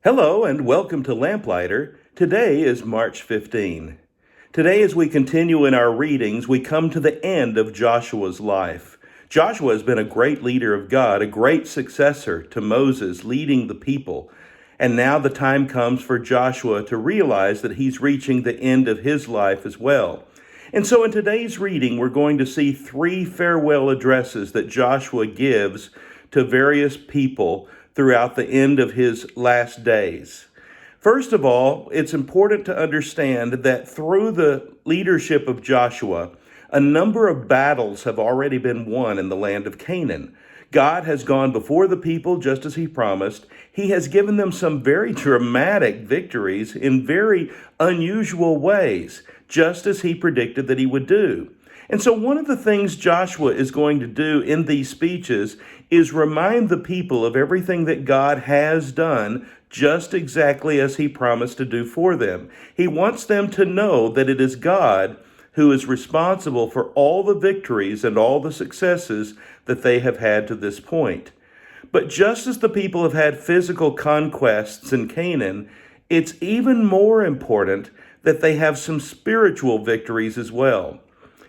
Hello and welcome to Lamplighter. Today is March 15. Today, as we continue in our readings, we come to the end of Joshua's life. Joshua has been a great leader of God, a great successor to Moses leading the people. And now the time comes for Joshua to realize that he's reaching the end of his life as well. And so in today's reading, we're going to see three farewell addresses that Joshua gives to various people throughout the end of his last days. First of all, it's important to understand that through the leadership of Joshua, a number of battles have already been won in the land of Canaan. God has gone before the people just as he promised. He has given them some very dramatic victories in very unusual ways, just as he predicted that he would do. And so one of the things Joshua is going to do in these speeches is remind the people of everything that God has done just exactly as he promised to do for them. He wants them to know that it is God who is responsible for all the victories and all the successes that they have had to this point. But just as the people have had physical conquests in Canaan, it's even more important that they have some spiritual victories as well.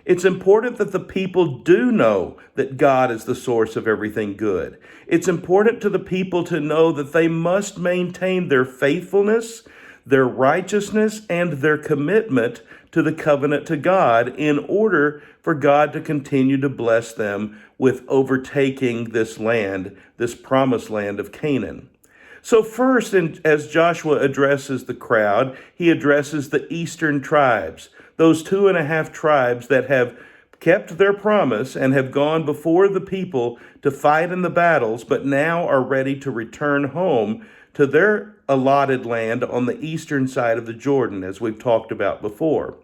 It's important that the people do know that God is the source of everything good. It's important to the people to know that they must maintain their faithfulness, their righteousness, and their commitment to the covenant to God in order for God to continue to bless them with overtaking this land, this promised land of Canaan. So first, as Joshua addresses the crowd, he addresses the eastern tribes, those 2.5 tribes that have kept their promise and have gone before the people to fight in the battles, but now are ready to return home to their allotted land on the eastern side of the Jordan, as we've talked about before.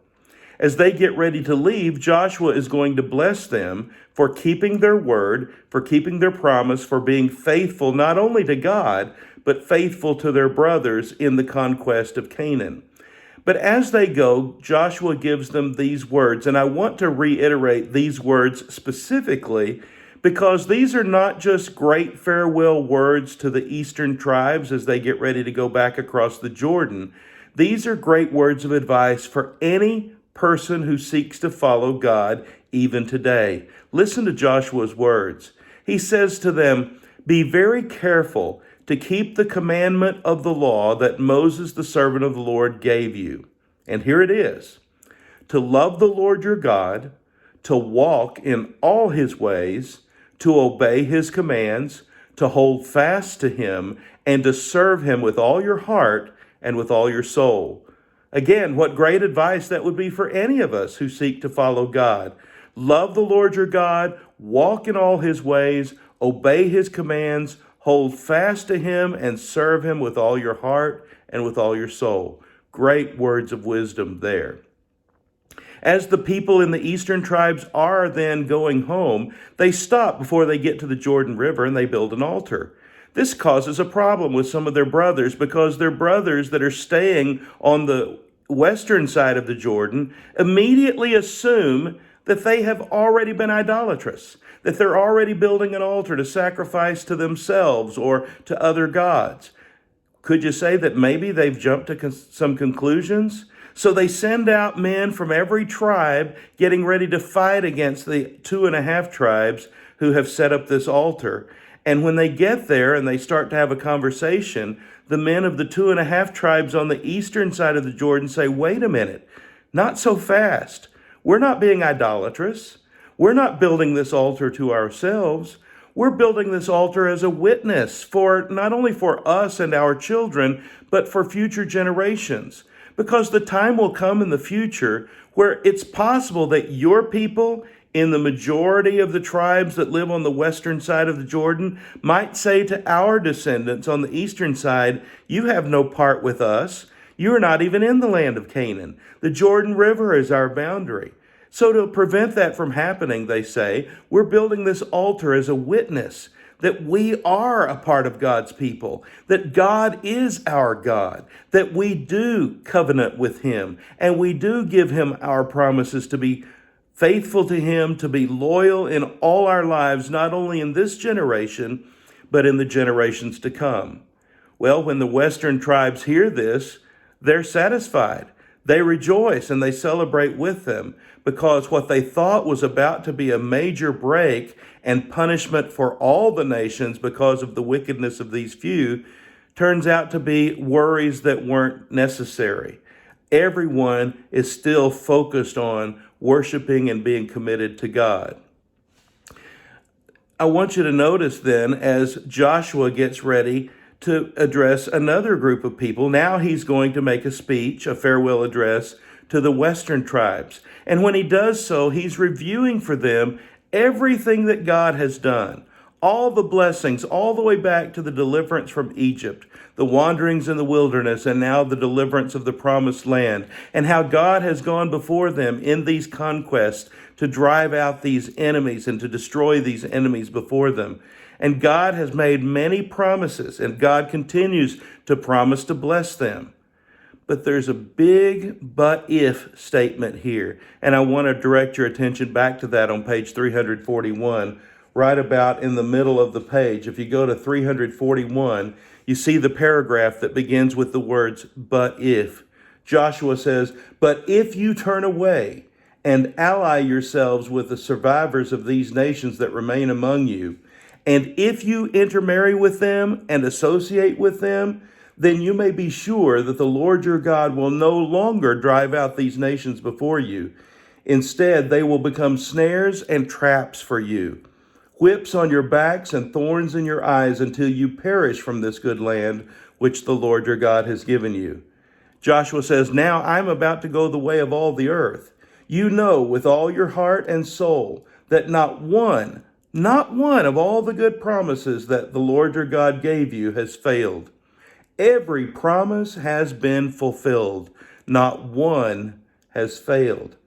As they get ready to leave, Joshua is going to bless them for keeping their word, for keeping their promise, for being faithful not only to God, but faithful to their brothers in the conquest of Canaan. But as they go, Joshua gives them these words, and I want to reiterate these words specifically because these are not just great farewell words to the eastern tribes as they get ready to go back across the Jordan. These are great words of advice for any person who seeks to follow God even today. Listen to Joshua's words. He says to them, "Be very careful to keep the commandment of the law that Moses, the servant of the Lord, gave you." And here it is: to love the Lord your God, to walk in all his ways, to obey his commands, to hold fast to him, and to serve him with all your heart and with all your soul. Again, what great advice that would be for any of us who seek to follow God. Love the Lord your God, walk in all his ways, obey his commands, hold fast to him, and serve him with all your heart and with all your soul. Great words of wisdom there. As the people in the eastern tribes are then going home, they stop before they get to the Jordan River and they build an altar. This causes a problem with some of their brothers because their brothers that are staying on the western side of the Jordan immediately assume that they have already been idolatrous, that they're already building an altar to sacrifice to themselves or to other gods. Could you say that maybe they've jumped to some conclusions? So they send out men from every tribe getting ready to fight against the 2.5 tribes who have set up this altar. And when they get there and they start to have a conversation, the men of the 2.5 tribes on the eastern side of the Jordan say, "Wait a minute, not so fast. We're not being idolatrous. We're not building this altar to ourselves. We're building this altar as a witness for not only for us and our children, but for future generations. Because the time will come in the future where it's possible that your people in the majority of the tribes that live on the western side of the Jordan might say to our descendants on the eastern side, 'You have no part with us. You are not even in the land of Canaan. The Jordan River is our boundary.' So to prevent that from happening, they say, we're building this altar as a witness that we are a part of God's people, that God is our God, that we do covenant with him, and we do give him our promises to be faithful to him, to be loyal in all our lives, not only in this generation, but in the generations to come." Well, when the Western tribes hear this, they're satisfied. They rejoice and they celebrate with them because what they thought was about to be a major break and punishment for all the nations because of the wickedness of these few turns out to be worries that weren't necessary. Everyone is still focused on worshiping and being committed to God. I want you to notice then, as Joshua gets ready to address another group of people, now he's going to make a speech, a farewell address to the Western tribes. And when he does so, he's reviewing for them everything that God has done, all the blessings, all the way back to the deliverance from Egypt, the wanderings in the wilderness, and now the deliverance of the promised land, and how God has gone before them in these conquests to drive out these enemies and to destroy these enemies before them. And God has made many promises, and God continues to promise to bless them. But there's a big but if statement here, and I want to direct your attention back to that on page 341, right about in the middle of the page. If you go to 341, you see the paragraph that begins with the words, but if. Joshua says, but if you turn away and ally yourselves with the survivors of these nations that remain among you, and if you intermarry with them and associate with them, then you may be sure that the Lord your God will no longer drive out these nations before you. Instead, they will become snares and traps for you, whips on your backs and thorns in your eyes until you perish from this good land which the Lord your God has given you. Joshua says, now I'm about to go the way of all the earth. You know with all your heart and soul that not one of all the good promises that the Lord your God gave you has failed. Every promise has been fulfilled. Not one has failed.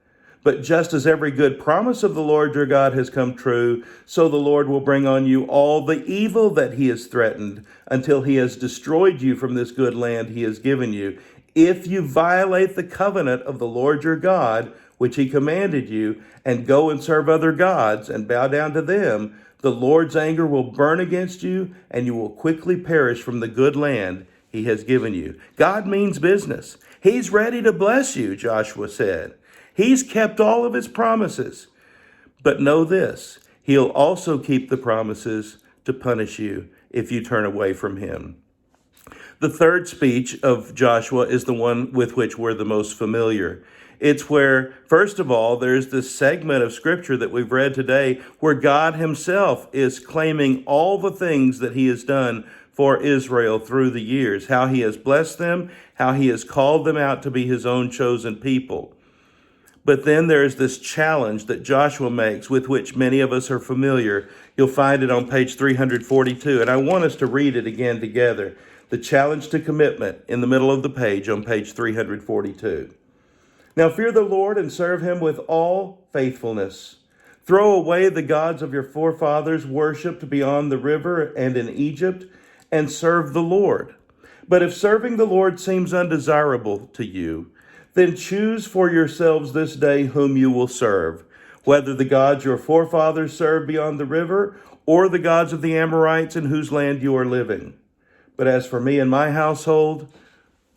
But just as every good promise of the Lord your God has come true, so the Lord will bring on you all the evil that he has threatened until he has destroyed you from this good land he has given you. If you violate the covenant of the Lord your God, which he commanded you, and go and serve other gods and bow down to them, the Lord's anger will burn against you, and you will quickly perish from the good land he has given you. God means business. He's ready to bless you, Joshua said. He's kept all of his promises. But know this, he'll also keep the promises to punish you if you turn away from him. The third speech of Joshua is the one with which we're the most familiar. It's where, first of all, there's this segment of scripture that we've read today where God himself is claiming all the things that he has done for Israel through the years, how he has blessed them, how he has called them out to be his own chosen people. But then there's this challenge that Joshua makes with which many of us are familiar. You'll find it on page 342, and I want us to read it again together. The challenge to commitment in the middle of the page on page 342. Now fear the Lord and serve him with all faithfulness. Throw away the gods of your forefathers worshipped beyond the river and in Egypt, and serve the Lord. But if serving the Lord seems undesirable to you, then choose for yourselves this day whom you will serve, whether the gods your forefathers served beyond the river, or the gods of the Amorites in whose land you are living. But as for me and my household,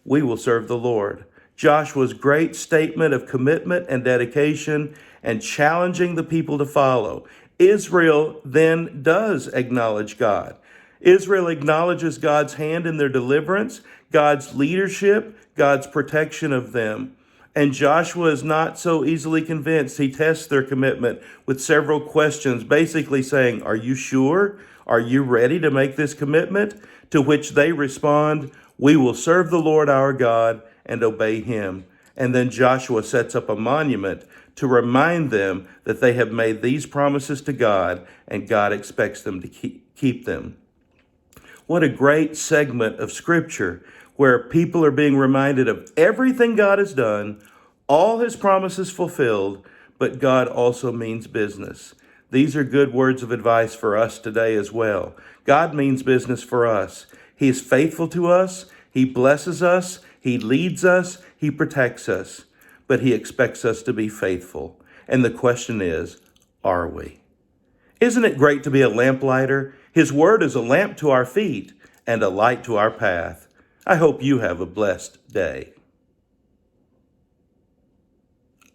we will serve the Lord. Joshua's great statement of commitment and dedication and challenging the people to follow. Israel then does acknowledge God. Israel acknowledges God's hand in their deliverance, God's leadership, God's protection of them. And Joshua is not so easily convinced. He tests their commitment with several questions, basically saying, are you sure? Are you ready to make this commitment? To which they respond, we will serve the Lord our God and obey him. And then Joshua sets up a monument to remind them that they have made these promises to God and God expects them to keep them. What a great segment of scripture where people are being reminded of everything God has done, all his promises fulfilled, but God also means business. These are good words of advice for us today as well. God means business for us. He is faithful to us. He blesses us. He leads us. He protects us. But he expects us to be faithful. And the question is, are we? Isn't it great to be a lamplighter? His word is a lamp to our feet and a light to our path. I hope you have a blessed day.